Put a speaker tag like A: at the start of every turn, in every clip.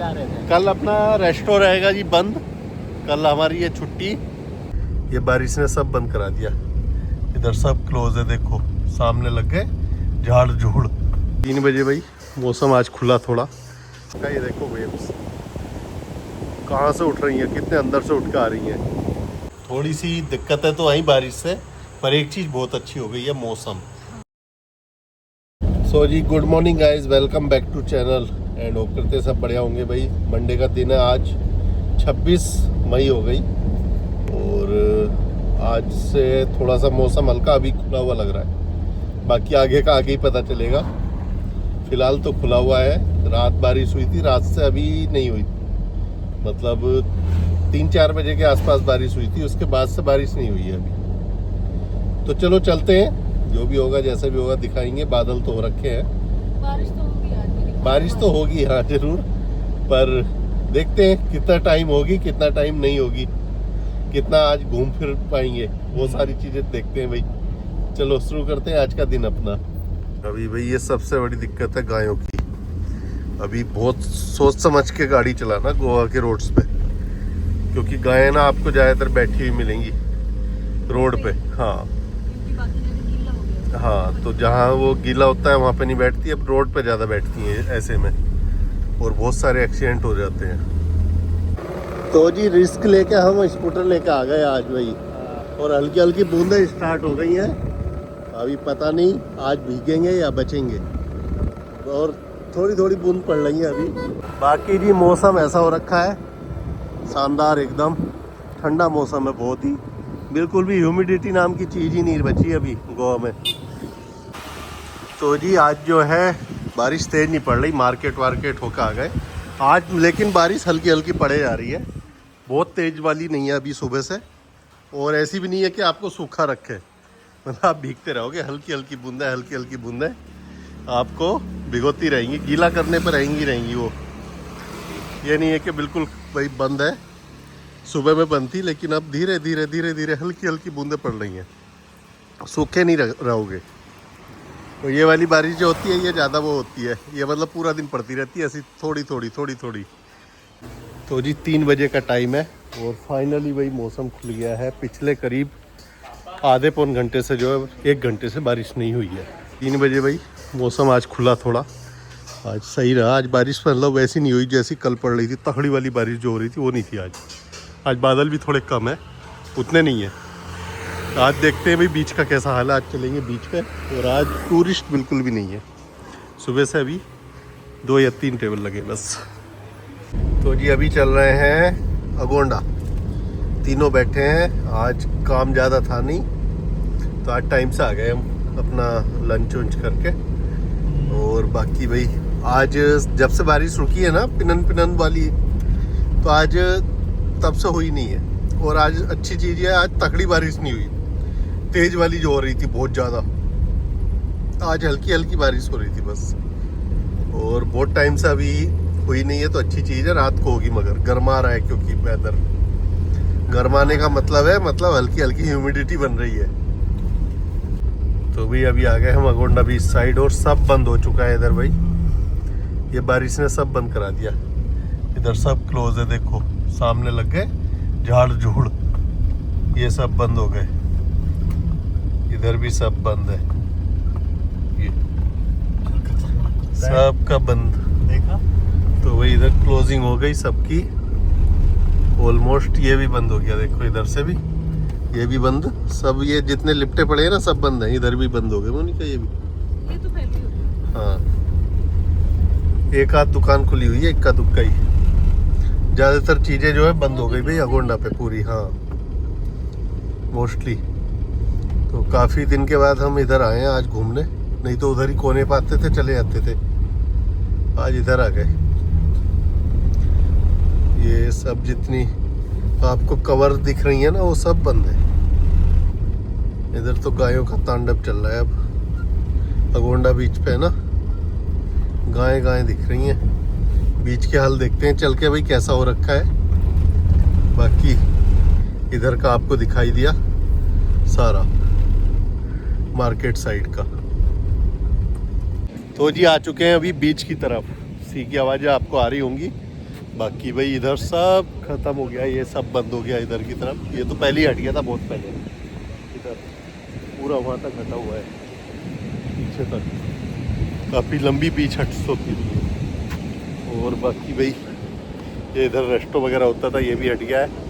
A: कल अपना रेस्टो रहेगा जी बंद। कल हमारी ये छुट्टी, ये बारिश ने सब बंद करा दिया। इधर सब क्लोज है, देखो सामने लग गए झाड़ झूड़। 3 बजे भाई मौसम आज खुला थोड़ा। ये देखो वेव्स कहाँ से उठ रही हैं, कितने अंदर से उठ के आ रही हैं। थोड़ी सी दिक्कतें तो आई बारिश से, पर एक चीज़ बहुत अच्छी हो गई है, मौसम। सो जी good morning guys, welcome back to channel and hope करते सब बढ़िया होंगे भाई। मंडे का दिन है, आज 26 मई हो गई और आज से थोड़ा सा मौसम हल्का अभी खुला हुआ लग रहा है। बाकी आगे का आगे ही पता चलेगा। फिलहाल तो खुला हुआ है। रात बारिश हुई थी, रात से अभी नहीं हुई, मतलब 3-4 बजे के आसपास बारिश हुई थी, उसके बाद से बारिश नहीं हुई है अभी। तो चलो चलते हैं, जो भी होगा जैसा भी होगा दिखाएंगे। बादल तो हो रखे हैं, बारिश तो होगी आज, बारिश तो होगी हाँ जरूर, पर देखते हैं कितना टाइम होगी कितना टाइम नहीं होगी, कितना आज घूम फिर पाएंगे, वो सारी चीजें देखते हैं भाई। चलो शुरू करते हैं आज का दिन अपना। अभी भाई ये सबसे बड़ी दिक्कत है गायों की। अभी बहुत सोच समझ के गाड़ी चलाना गोवा के रोड्स पे, क्योंकि गायें ना आपको ज़्यादातर बैठी हुई मिलेंगी रोड पे। हाँ तो जहाँ वो गीला होता है वहाँ पे नहीं बैठती, अब रोड पे ज़्यादा बैठती हैं ऐसे में, और बहुत सारे एक्सीडेंट हो जाते हैं। तो जी रिस्क लेके हम स्कूटर लेके आ गए आज भाई, और हल्की हल्की बूंदें स्टार्ट हो गई हैं। अभी पता नहीं आज भीगेंगे या बचेंगे, और थोड़ी थोड़ी बूंद पड़ रही है अभी। बाकी जी मौसम ऐसा हो रखा है शानदार, एकदम ठंडा मौसम है बहुत ही, बिल्कुल भी ह्यूमिडिटी नाम की चीज़ ही नहीं बची अभी गोवा में। तो जी आज जो है बारिश तेज़ नहीं पड़ रही, मार्केट वार्केट होकर आ गए आज, लेकिन बारिश हल्की हल्की पड़े जा रही है, बहुत तेज़ वाली नहीं है अभी सुबह से, और ऐसी भी नहीं है कि आपको सूखा रखे, मतलब आप भीगते रहोगे। हल्की हल्की बूंदें आपको भिगोती रहेंगी, गीला करने पर रहेंगी वो। ये नहीं है कि बिल्कुल भाई बंद है, सुबह में बंद थी, लेकिन अब धीरे धीरे हल्की हल्की बूंदें पड़ रही हैं, सूखे नहीं रहोगे। तो ये वाली बारिश जो होती है ये ज़्यादा वो होती है, ये मतलब पूरा दिन पड़ती रहती है ऐसी थोड़ी थोड़ी। तो जी 3 बजे का टाइम है और फाइनली भाई मौसम खुल गया है। पिछले करीब आधे पौन घंटे से जो है 1 घंटे से बारिश नहीं हुई है। 3 बजे भाई मौसम आज खुला थोड़ा, आज सही रहा। आज बारिश मतलब वैसी नहीं हुई जैसी कल पड़ रही थी, तगड़ी वाली बारिश जो हो रही थी वो नहीं थी आज बादल भी थोड़े कम है, उतने नहीं है। आज देखते हैं भाई बीच का कैसा हाल है, आज चलेंगे बीच पे, और आज टूरिस्ट बिल्कुल भी नहीं है। सुबह से अभी 2 या 3 टेबल लगे बस। तो जी अभी चल रहे हैं अगोंडा, तीनों बैठे हैं। आज काम ज़्यादा था नहीं, तो आज टाइम से आ गए हम अपना लंच वंच करके। और बाकी भाई आज जब से बारिश रुकी है ना पिनन वाली, तो आज तब से हुई नहीं है। और आज अच्छी चीज़ है, आज तकड़ी बारिश नहीं हुई, तेज वाली जो हो रही थी बहुत ज़्यादा, आज हल्की हल्की बारिश हो रही थी बस। और बहुत टाइम से अभी हुई नहीं है, तो अच्छी चीज़ है। रात को होगी, मगर गर्मा रहा है, क्योंकि वेदर गर्माने का मतलब है, मतलब हल्की हल्की ह्यूमिडिटी बन रही है। तो भाई अभी आ गए हम अगोंडा बीच साइड, और सब बंद हो चुका है इधर भाई, ये बारिश ने सब बंद करा दिया। इधर सब क्लोज है, देखो सामने लग गए झाड़ झूड़, ये सब बंद हो गए। इधर भी सब बंद है, ये सब का बंद देखा। तो वही इधर क्लोजिंग हो गई सबकी ऑलमोस्ट, ये भी बंद हो गया। देखो इधर से भी ये भी बंद, सब ये जितने लिपटे पड़े हैं ना सब बंद है। इधर भी बंद हो गए मोनिका, ये भी, ये तो पहले ही। हाँ एक आध दुकान खुली हुई है, इक्का दुक्का ही, ज़्यादातर चीज़ें जो है बंद हो गई भाई अगोंडा पे पूरी। हाँ मोस्टली। तो काफ़ी दिन के बाद हम इधर आए हैं आज घूमने, नहीं तो उधर ही कोने पे आते थे, चले जाते थे। आज इधर आ गए। ये सब जितनी आपको कवर दिख रही है ना वो सब बंद है। इधर तो गायों का तांडव चल रहा है अब अगोंडा बीच पे है ना, गायें दिख रही हैं। बीच के हाल देखते हैं चल के भाई कैसा हो रखा है। बाकी इधर का आपको दिखाई दिया सारा मार्केट साइड का। तो जी आ चुके हैं अभी बीच की तरफ। सी की आवाज़ें आपको आ रही होंगी, बाकी भाई इधर सब खत्म हो गया, ये सब बंद हो गया इधर की तरफ। ये तो पहले ही हट गया था बहुत पहले, इधर पूरा वहाँ तक हटा हुआ है पीछे तक, काफ़ी लंबी बीच हट होती थी। और बाकी भाई ये इधर रेस्टो वगैरह होता था, ये भी हट गया है।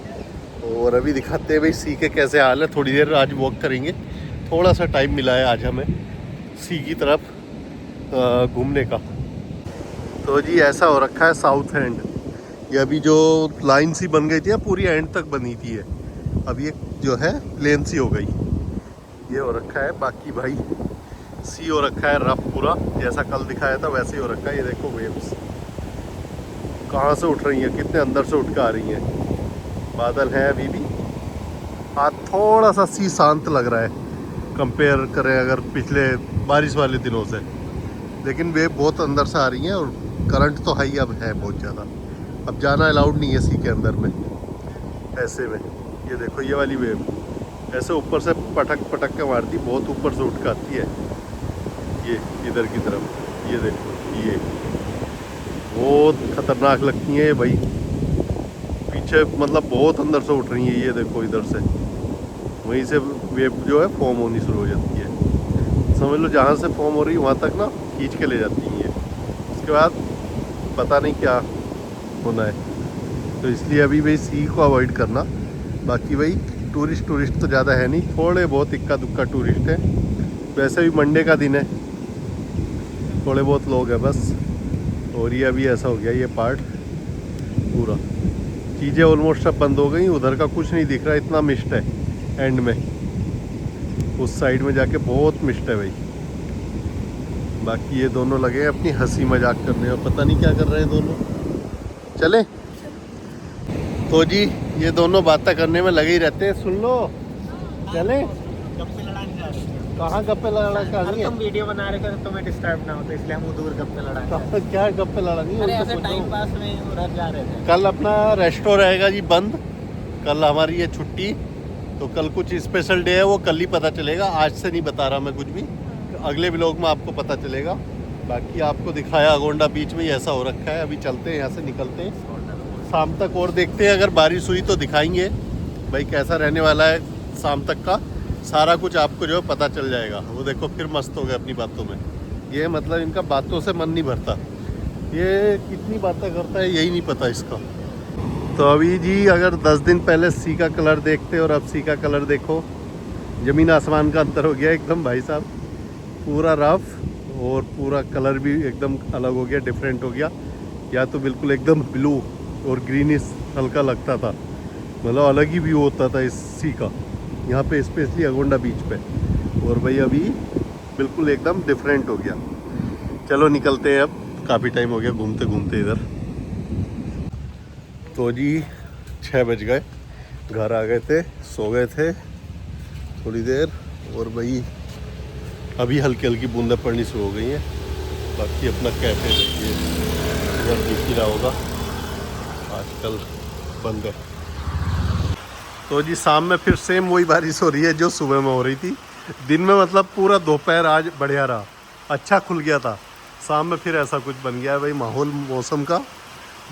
A: और अभी दिखाते हैं भाई सी के कैसे हाल है। थोड़ी देर आज वॉक करेंगे, थोड़ा सा टाइम मिला है आज हमें सी की तरफ घूमने का। तो जी ऐसा हो रखा है साउथ एंड, ये अभी जो लाइन सी बन गई थी पूरी एंड तक बनी थी है, अब ये जो है प्लेन सी हो गई, ये हो रखा है। बाकी भाई सी हो रखा है रफ पूरा, जैसा कल दिखाया था वैसे ही हो रखा है। ये देखो वेव्स कहाँ से उठ रही हैं, कितने अंदर से उठ के आ रही हैं। बादल है अभी भी, आज थोड़ा सा सी शांत लग रहा है कंपेयर करें अगर पिछले बारिश वाले दिनों से, लेकिन वेव बहुत अंदर से आ रही हैं और करंट तो हाई अब है बहुत ज़्यादा। अब जाना अलाउड नहीं है सी के अंदर में ऐसे में। ये देखो ये वाली वेव ऐसे ऊपर से पटक पटक के मारती, बहुत ऊपर से उठ के आती है ये इधर की तरफ। ये देखो ये बहुत खतरनाक लगती हैं भाई, पीछे मतलब बहुत अंदर से उठ रही है। ये देखो इधर से वहीं से वेव जो है फॉर्म होनी शुरू हो जाती है, समझ लो जहाँ से फॉर्म हो रही है वहाँ तक ना खींच के ले जाती हैं ये। उसके बाद पता नहीं क्या होना है, तो इसलिए अभी भाई सी को अवॉइड करना। बाकी भाई टूरिस्ट तो ज़्यादा है नहीं, थोड़े बहुत इक्का दुक्का टूरिस्ट हैं, वैसे भी मंडे का दिन है, थोड़े बहुत लोग हैं बस। और ये अभी ऐसा हो गया ये पार्ट पूरा, चीज़ें ऑलमोस्ट सब बंद हो गई, उधर का कुछ नहीं दिख रहा, इतना मिस्ट है एंड में, उस साइड में जाके बहुत मिस्ट है भाई। बाकी ये दोनों लगे हैं अपनी हंसी मजाक करने, और पता नहीं क्या कर रहे हैं दोनों। चले तो जी ये दोनों बातें करने में लगे ही रहते हैं, सुन लो। चले
B: गप्पे लड़ाने जा रहे थे।
A: कहाँ गप्पे लड़ाने का नहीं है,
B: तुम वीडियो बना रहे थे तो तुम्हें डिस्टर्ब ना हो, तो इसलिए हम उधर गप्पे लड़ाने जा रहे थे।
A: क्या गप्पे लड़ानी है,
B: अरे
A: उनसे
B: ऐसे
A: पूछो।
B: टाइम पास में उधर जा रहे थे।
A: कल अपना रेस्टो रहेगा जी बंद, कल हमारी ये छुट्टी, तो कल कुछ स्पेशल डे है, वो कल ही पता चलेगा, आज से नहीं बता रहा मैं कुछ भी, अगले व्लॉग में आपको पता चलेगा। बाकी आपको दिखाया अगोंडा बीच में ऐसा हो रखा है। अभी चलते हैं यहाँ से, निकलते हैं शाम तक और देखते हैं, अगर बारिश हुई तो दिखाएंगे भाई कैसा रहने वाला है शाम तक का, सारा कुछ आपको जो है पता चल जाएगा। वो देखो फिर मस्त हो गए अपनी बातों में, ये मतलब इनका बातों से मन नहीं भरता, ये कितनी बातें करता है यही नहीं पता इसका। तो अभी जी अगर 10 दिन पहले सी का कलर देखते और अब सी का कलर देखो, ज़मीन आसमान का अंतर हो गया एकदम भाई साहब, पूरा रफ और पूरा कलर भी एकदम अलग हो गया, डिफरेंट हो गया। या तो बिल्कुल एकदम ब्लू और ग्रीनिश हल्का लगता था, मतलब अलग ही व्यू होता था इस सी का यहाँ पे, स्पेशली अगोंडा बीच पे। और भाई अभी बिल्कुल एकदम डिफरेंट हो गया। चलो निकलते हैं अब, काफ़ी टाइम हो गया घूमते घूमते इधर। तो जी 6 बज गए, घर आ गए थे, सो गए थे थोड़ी देर, और भाई अभी हल्की हल्की बूंदें पड़नी शुरू हो गई हैं। बाकी अपना कैफे देखिए इधर दिख ही रहा होगा, आजकल बंद है। तो जी शाम में फिर सेम वही बारिश हो रही है जो सुबह में हो रही थी। दिन में मतलब पूरा दोपहर आज बढ़िया रहा, अच्छा खुल गया था, शाम में फिर ऐसा कुछ बन गया है भाई। माहौल मौसम का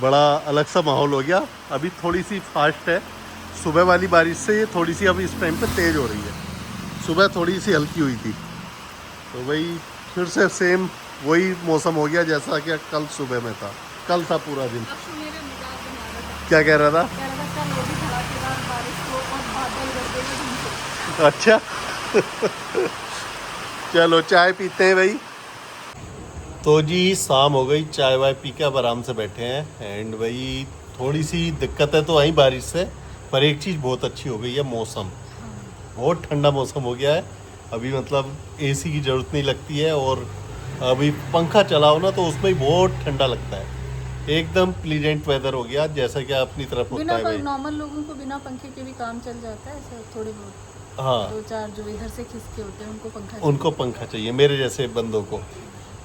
A: बड़ा अलग सा माहौल हो गया। अभी थोड़ी सी फास्ट है, सुबह वाली बारिश से ये थोड़ी सी अभी इस टाइम पे तेज़ हो रही है, सुबह थोड़ी सी हल्की हुई थी। तो भाई फिर से सेम वही मौसम हो गया जैसा कि कल सुबह में था, कल था पूरा दिन। क्या कह रहा था? अच्छा चलो चाय पीते हैं भाई। तो जी शाम हो गई, चाय वाय पी के अब आराम से बैठे हैं। एंड भाई थोड़ी सी दिक्कतें तो आई बारिश से, पर एक चीज़ बहुत अच्छी हो गई है, मौसम बहुत ठंडा मौसम हो गया है अभी, मतलब एसी की ज़रूरत नहीं लगती है। और अभी पंखा चलाओ ना तो उसमें ही बहुत ठंडा लगता है, एकदम प्लीजेंट वेदर हो गया जैसा कि अपनी तरफ होता है भाई।
C: नॉर्मल लोगों को बिना पंखे के भी काम चल जाता है, ऐसे थोड़े बहुत।
A: हाँ
C: 2-4 जो इधर से खिसके होते हैं
A: उनको पंखा चाहिए, मेरे जैसे बंदों को।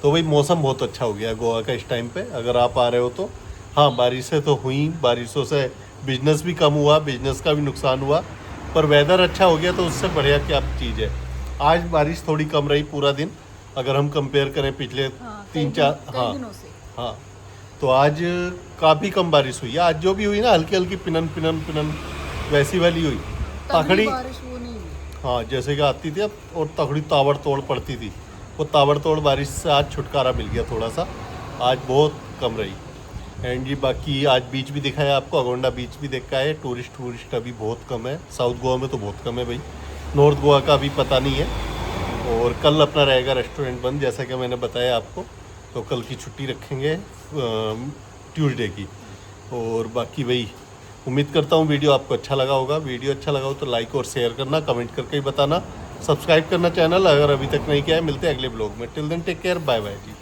A: तो भाई मौसम बहुत अच्छा हो गया गोवा का इस टाइम पे, अगर आप आ रहे हो तो। हाँ बारिशें तो हुई, बारिशों से बिजनेस भी कम हुआ, बिजनेस का भी नुकसान हुआ, पर वेदर अच्छा हो गया तो उससे बढ़िया क्या चीज़ है। आज बारिश थोड़ी कम रही पूरा दिन, अगर हम कंपेयर करें पिछले 3-4 हाँ तो आज काफ़ी कम बारिश हुई है। आज जो भी हुई ना हल्की हल्की पिनन पिनन पिनन वैसी वाली हुई।
C: तगड़ी
A: तखड़ी
C: बारिश वो नहीं हुई।
A: हाँ जैसे कि आती थी अब, और तगड़ी ताबड़ तोड़ पड़ती थी, वो ताबड़ तोड़ बारिश से आज छुटकारा मिल गया थोड़ा सा, आज बहुत कम रही। एंड ये बाकी आज बीच भी दिखाया आपको, अगोंडा बीच भी देखा है। टूरिस्ट अभी बहुत कम है, साउथ गोवा में तो बहुत कम है भाई, नॉर्थ गोवा का अभी पता नहीं है। और कल अपना रहेगा रेस्टोरेंट बंद जैसा कि मैंने बताया आपको, तो कल की छुट्टी रखेंगे ट्यूसडे की। और बाकी वही उम्मीद करता हूँ वीडियो आपको अच्छा लगा होगा। वीडियो अच्छा लगा हो तो लाइक और शेयर करना, कमेंट करके ही बताना, सब्सक्राइब करना चैनल अगर अभी तक नहीं किया है। मिलते हैं अगले ब्लॉग में, till then take care, bye bye जी।